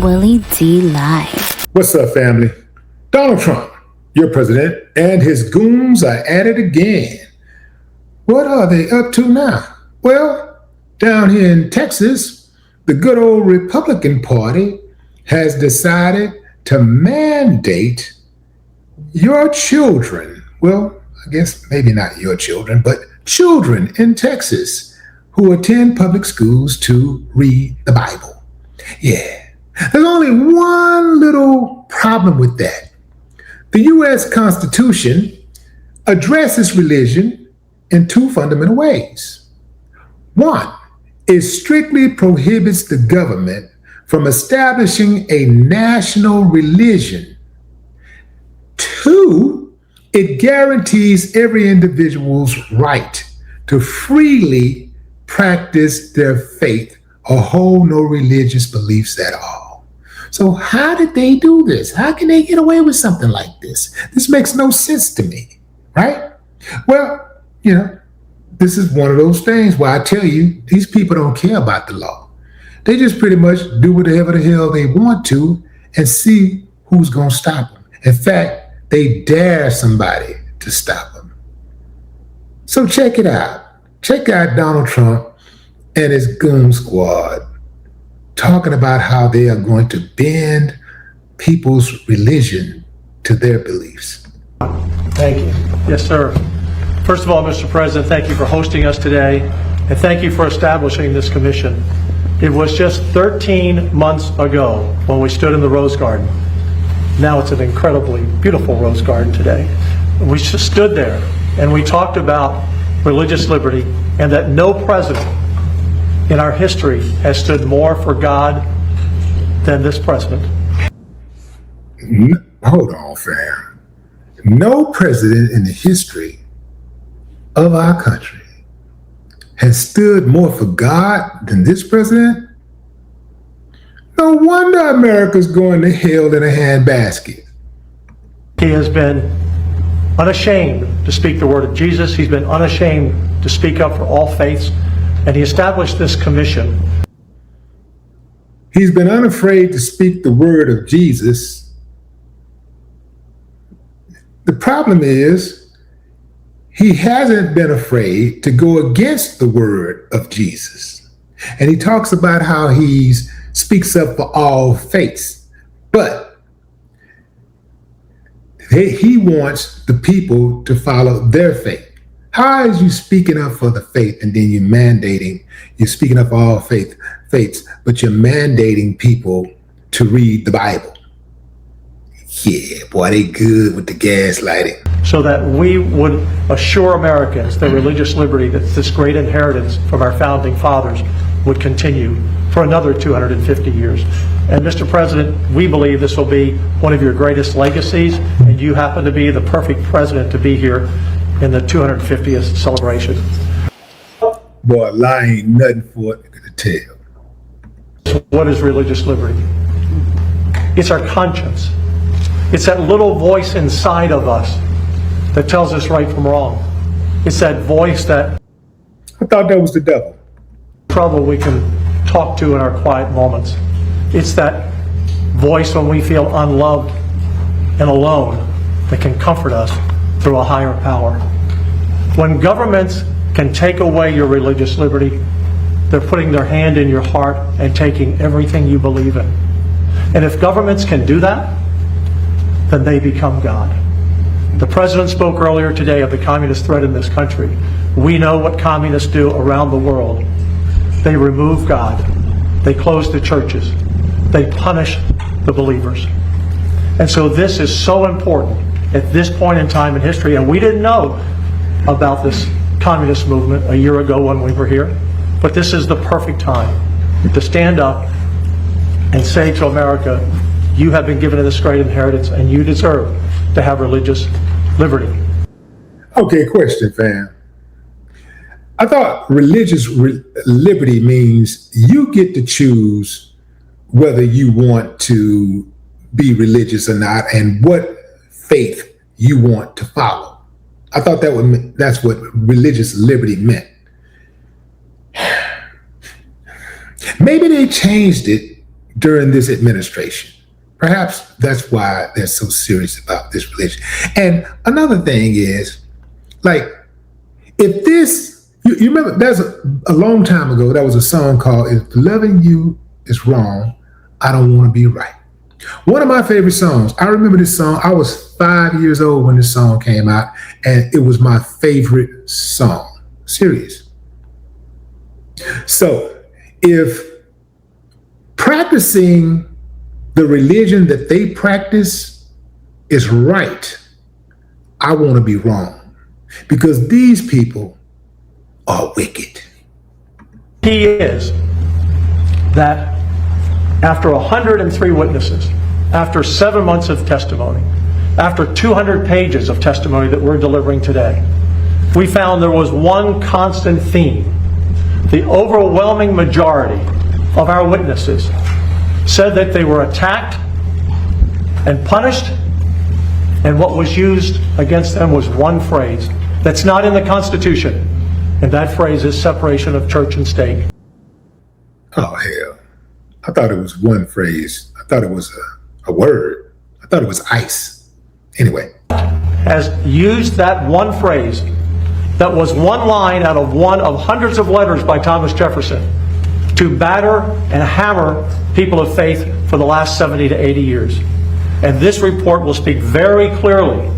Willie D. Live. What's up, family? Donald Trump, your president, and his goons are at it again. What are they up to now? Well, down here in Texas, the good old Republican Party has decided to mandate your children, well, I guess maybe not your children, but children in Texas who attend public schools to read the Bible. Yeah, there's only one little problem with that. The U.S. Constitution addresses religion in two fundamental ways. One, it strictly prohibits the government from establishing a national religion. Two, it guarantees every individual's right to freely practice their faith or hold no religious beliefs at all. So how did they do this? How can they get away with something like this? This makes no sense to me, right? Well, this is one of those things where I tell you, these people don't care about the law. They just pretty much do whatever the hell they want to and see who's going to stop them. In fact, they dare somebody to stop them. So check it out. Check out Donald Trump and his goon squad talking about how they are going to bend people's religion to their beliefs. Thank you. Yes, sir. First of all, Mr. President, thank you for hosting us today, and thank you for establishing this commission. It was just 13 months ago when we stood in the Rose Garden. Now it's an incredibly beautiful Rose Garden today. We just stood there and we talked about religious liberty and that no president in our history has stood more for God than this president. Hold on, fam. No president in the history of our country has stood more for God than this president? No wonder America's going to hell in a handbasket. He has been unashamed to speak the word of Jesus. He's been unashamed to speak up for all faiths. And he established this commission. He's been unafraid to speak the word of Jesus. The problem is, he hasn't been afraid to go against the word of Jesus. And he talks about how he speaks up for all faiths. But he wants the people to follow their faith. How is you speaking up for the faith and then you're speaking up for all faiths, but you're mandating people to read the Bible? Yeah, boy, they good with the gaslighting. So that we would assure Americans that religious liberty, that this great inheritance from our founding fathers would continue for another 250 years. And Mr. President, we believe this will be one of your greatest legacies, and you happen to be the perfect president to be here in the 250th celebration. Boy, lie ain't nothing for it to tell. What is religious liberty? It's our conscience. It's that little voice inside of us that tells us right from wrong. It's that voice that I thought that was the devil. Trouble we can talk to in our quiet moments. It's that voice when we feel unloved and alone that can comfort us through a higher power. When governments can take away your religious liberty, they're putting their hand in your heart and taking everything you believe in. And if governments can do that, then they become God. The president spoke earlier today of the communist threat in this country. We know what communists do around the world. They remove God. They close the churches. They punish the believers. And so this is so important at this point in time in history. And we didn't know about this communist movement a year ago when we were here. But this is the perfect time to stand up and say to America, you have been given this great inheritance and you deserve to have religious liberty. Okay, question, fam. I thought religious liberty means you get to choose whether you want to be religious or not and what faith you want to follow. I thought that's what religious liberty meant. Maybe they changed it during this administration. Perhaps that's why they're so serious about this religion. And another thing is, like, if this, you remember, there's a long time ago, there was a song called "If Loving You Is Wrong, I Don't Want to Be Right." One of my favorite songs. I remember this song. I was 5 years old when this song came out, and it was my favorite song. Serious. So if practicing the religion that they practice is right, I want to be wrong, because these people are wicked. Key is that after 103 witnesses, after 7 months of testimony, after 200 pages of testimony that we're delivering today, we found there was one constant theme. The overwhelming majority of our witnesses said that they were attacked and punished, and what was used against them was one phrase that's not in the Constitution, and that phrase is separation of church and state. Oh, hell. I thought it was one phrase. I thought it was a word. I thought it was ice. Anyway. Has used that one phrase that was one line out of one of hundreds of letters by Thomas Jefferson to batter and hammer people of faith for the last 70 to 80 years. And this report will speak very clearly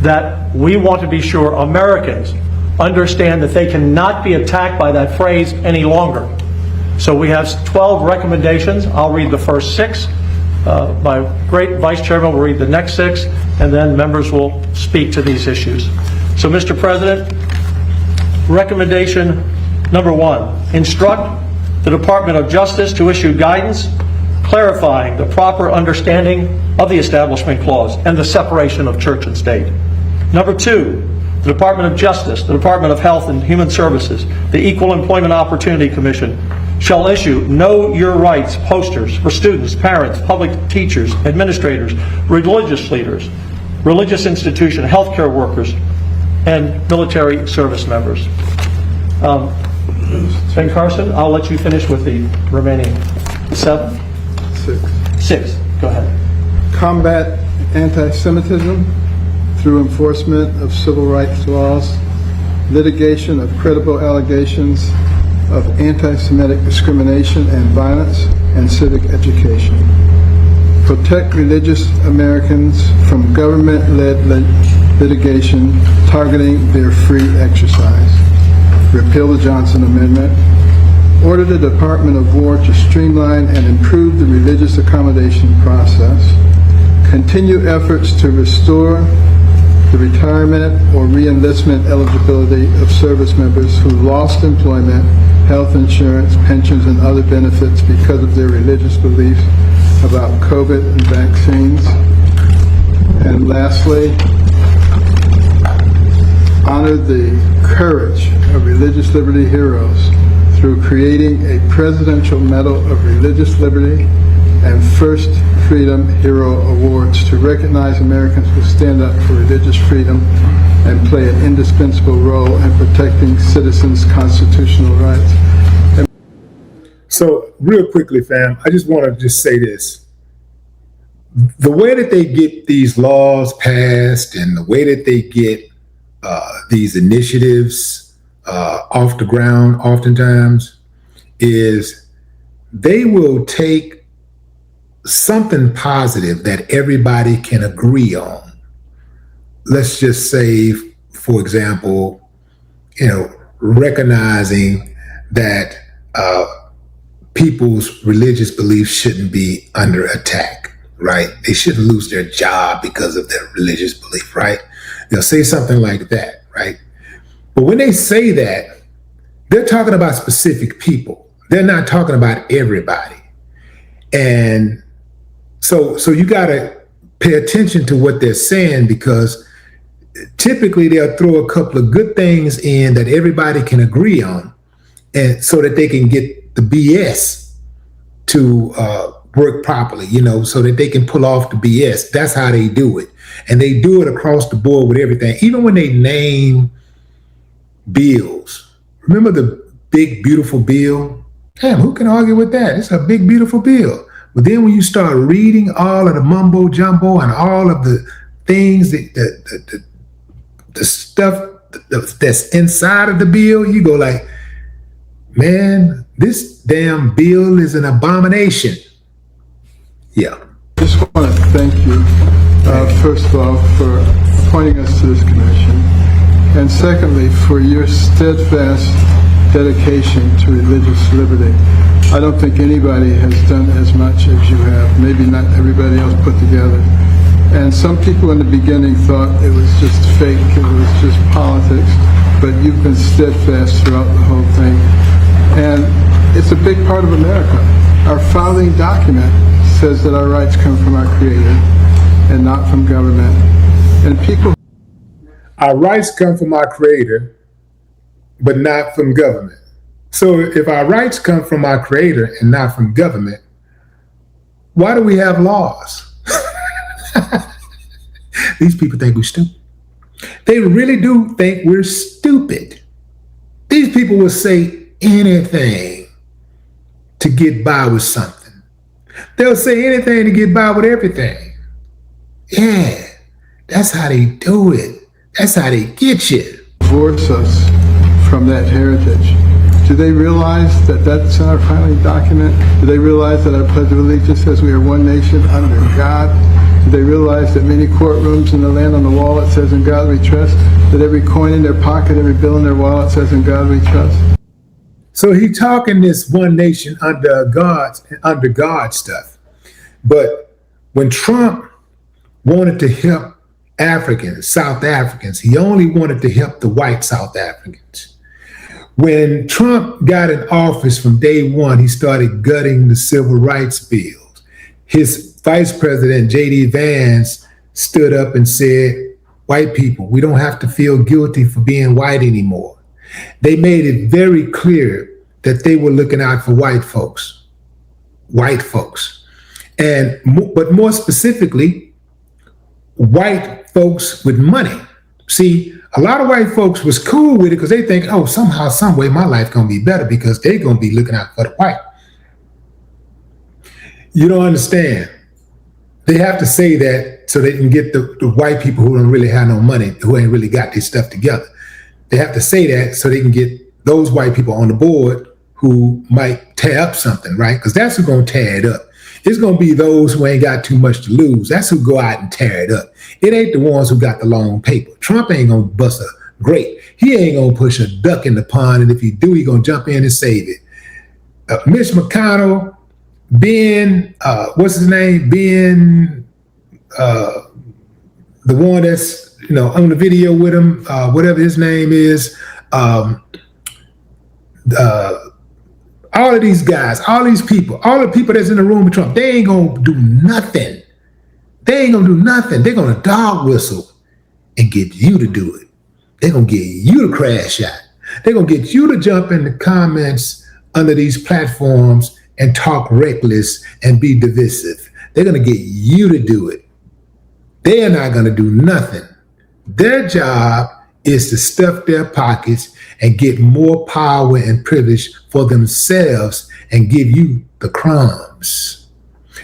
that we want to be sure Americans understand that they cannot be attacked by that phrase any longer. So we have 12 recommendations. I'll read the first 6. My great Vice Chairman will read the next 6, and then members will speak to these issues. So, Mr. President, recommendation number 1, instruct the Department of Justice to issue guidance clarifying the proper understanding of the Establishment Clause and the separation of church and state. Number 2, the Department of Justice, the Department of Health and Human Services, the Equal Employment Opportunity Commission shall issue Know Your Rights posters for students, parents, public teachers, administrators, religious leaders, religious institution, healthcare workers, and military service members. Ben Carson, I'll let you finish with the remaining 7. 6. Go ahead. Combat anti-Semitism through enforcement of civil rights laws, litigation of credible allegations of anti-Semitic discrimination and violence, and civic education. Protect religious Americans from government-led litigation targeting their free exercise. Repeal the Johnson Amendment. Order the Department of War to streamline and improve the religious accommodation process. Continue efforts to restore the retirement or re-enlistment eligibility of service members who lost employment, health insurance, pensions, and other benefits because of their religious beliefs about COVID and vaccines. And lastly, honor the courage of religious liberty heroes through creating a Presidential Medal of Religious Liberty and First Freedom Hero Awards to recognize Americans who stand up for religious freedom and play an indispensable role in protecting citizens' constitutional rights. So real quickly, fam, I just want to just say this. The way that they get these laws passed and the way that they get these initiatives off the ground oftentimes is they will take something positive that everybody can agree on. Let's just say, for example, recognizing that people's religious beliefs shouldn't be under attack, right? They shouldn't lose their job because of their religious belief, right? They'll say something like that, right? But when they say that, they're talking about specific people. They're not talking about everybody. And so you got to pay attention to what they're saying, because typically they'll throw a couple of good things in that everybody can agree on, and so that they can get the BS to work properly, so that they can pull off the BS. That's how they do it. And they do it across the board with everything. Even when they name bills. Remember the big, beautiful bill? Damn, who can argue with that? It's a big, beautiful bill. But then when you start reading all of the mumbo jumbo and all of the things, the stuff that's inside of the bill, you go like, man, this damn bill is an abomination. Yeah. I just want to thank you, first of all, for appointing us to this commission, and secondly, for your steadfast dedication to religious liberty. I don't think anybody has done as much as you have, maybe not everybody else put together. And some people in the beginning thought it was just fake, it was just politics, but you've been steadfast throughout the whole thing. And it's a big part of America. Our founding document says that our rights come from our Creator and not from government. And people... Our rights come from our Creator, but not from government. So if our rights come from our Creator and not from government, why do we have laws? These people think we're stupid. They really do think we're stupid. These people will say anything to get by with something. They'll say anything to get by with everything. Yeah, that's how they do it. That's how they get you. Divorce us from that heritage. Do they realize that that's in our founding document? Do they realize that our Pledge of Allegiance says we are one nation under God? Do they realize that many courtrooms in the land on the wall it says in God we trust? That every coin in their pocket, every bill in their wallet says in God we trust? So he talking this one nation under God stuff. But when Trump wanted to help Africans, South Africans, he only wanted to help the white South Africans. When Trump got in office from day one, he started gutting the civil rights bills. His vice president, J.D. Vance, stood up and said, white people, we don't have to feel guilty for being white anymore. They made it very clear that they were looking out for white folks. But more specifically, white folks with money. See, a lot of white folks was cool with it because they think, oh, somehow, some way my life gonna be better because they're gonna be looking out for the white. You don't understand. They have to say that so they can get the white people who don't really have no money, who ain't really got their stuff together. They have to say that so they can get those white people on the board who might tear up something, right? Because that's who's gonna tear it up. It's gonna be those who ain't got too much to lose. That's who go out and tear it up. It ain't the ones who got the long paper. Trump ain't gonna bust a grape. He ain't gonna push a duck in the pond, and if he do, he gonna jump in and save it. Mitch McConnell, Ben, what's his name? Ben, the one that's on the video with him, whatever his name is. All of these guys, all these people, all the people that's in the room with Trump, they ain't gonna do nothing. They ain't gonna do nothing. They're gonna dog whistle and get you to do it. They're gonna get you to crash out. They're gonna get you to jump in the comments under these platforms and talk reckless and be divisive. They're gonna get you to do it. They're not gonna do nothing. Their job is to stuff their pockets and get more power and privilege for themselves and give you the crumbs.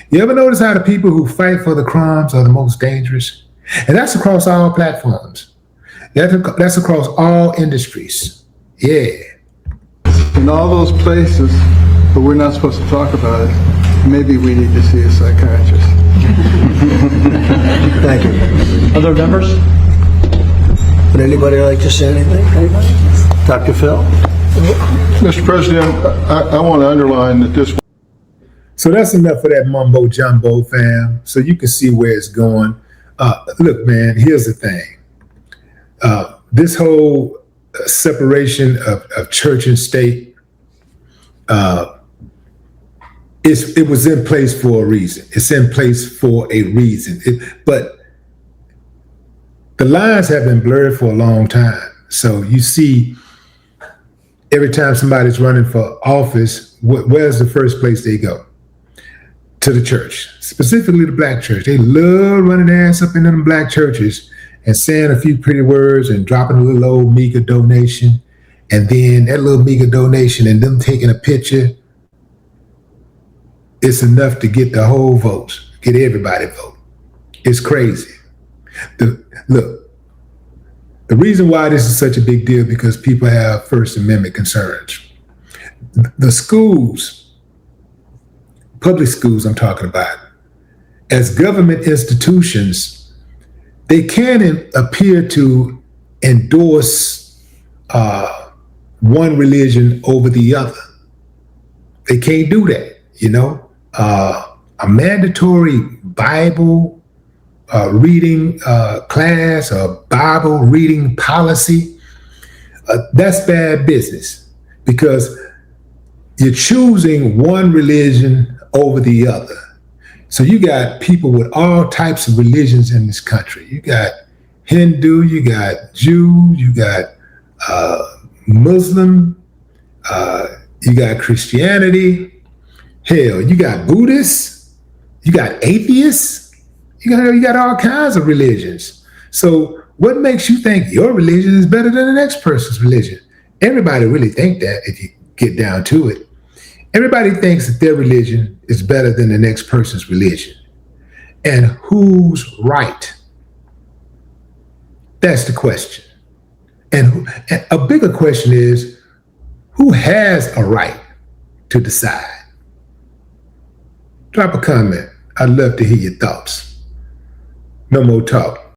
You ever notice how the people who fight for the crumbs are the most dangerous? And that's across all platforms. That's across all industries. Yeah. In all those places, but we're not supposed to talk about it, maybe we need to see a psychiatrist. Thank you. Other members? Would anybody like to say anything? Anybody? Dr. Phil? Mr. President, I want to underline that this... So that's enough of that mumbo jumbo, fam, so you can see where it's going. Look, man, here's the thing. This whole separation of church and state, it was in place for a reason. It's in place for a reason. But the lines have been blurred for a long time. So you see, every time somebody's running for office, where's the first place they go? To the church, specifically the black church. They love running their ass up in them black churches and saying a few pretty words and dropping a little old meager donation. And then that little meager donation and them taking a picture it's enough to get the whole votes, get everybody vote. It's crazy. Look, the reason why this is such a big deal because people have First Amendment concerns. The schools, public schools I'm talking about, as government institutions, they can appear to endorse one religion over the other. They can't do that, you know. A mandatory Bible reading class, a Bible reading policy, that's bad business because you're choosing one religion over the other. So you got people with all types of religions in this country. You got Hindu, you got Jew, you got Muslim, you got Christianity, hell, you got Buddhists, you got atheists, you got all kinds of religions. So what makes you think your religion is better than the next person's religion? Everybody really think that if you get down to it. Everybody thinks that their religion is better than the next person's religion. And who's right? That's the question. And a bigger question is, who has a right to decide? Drop a comment. I'd love to hear your thoughts. No more talk.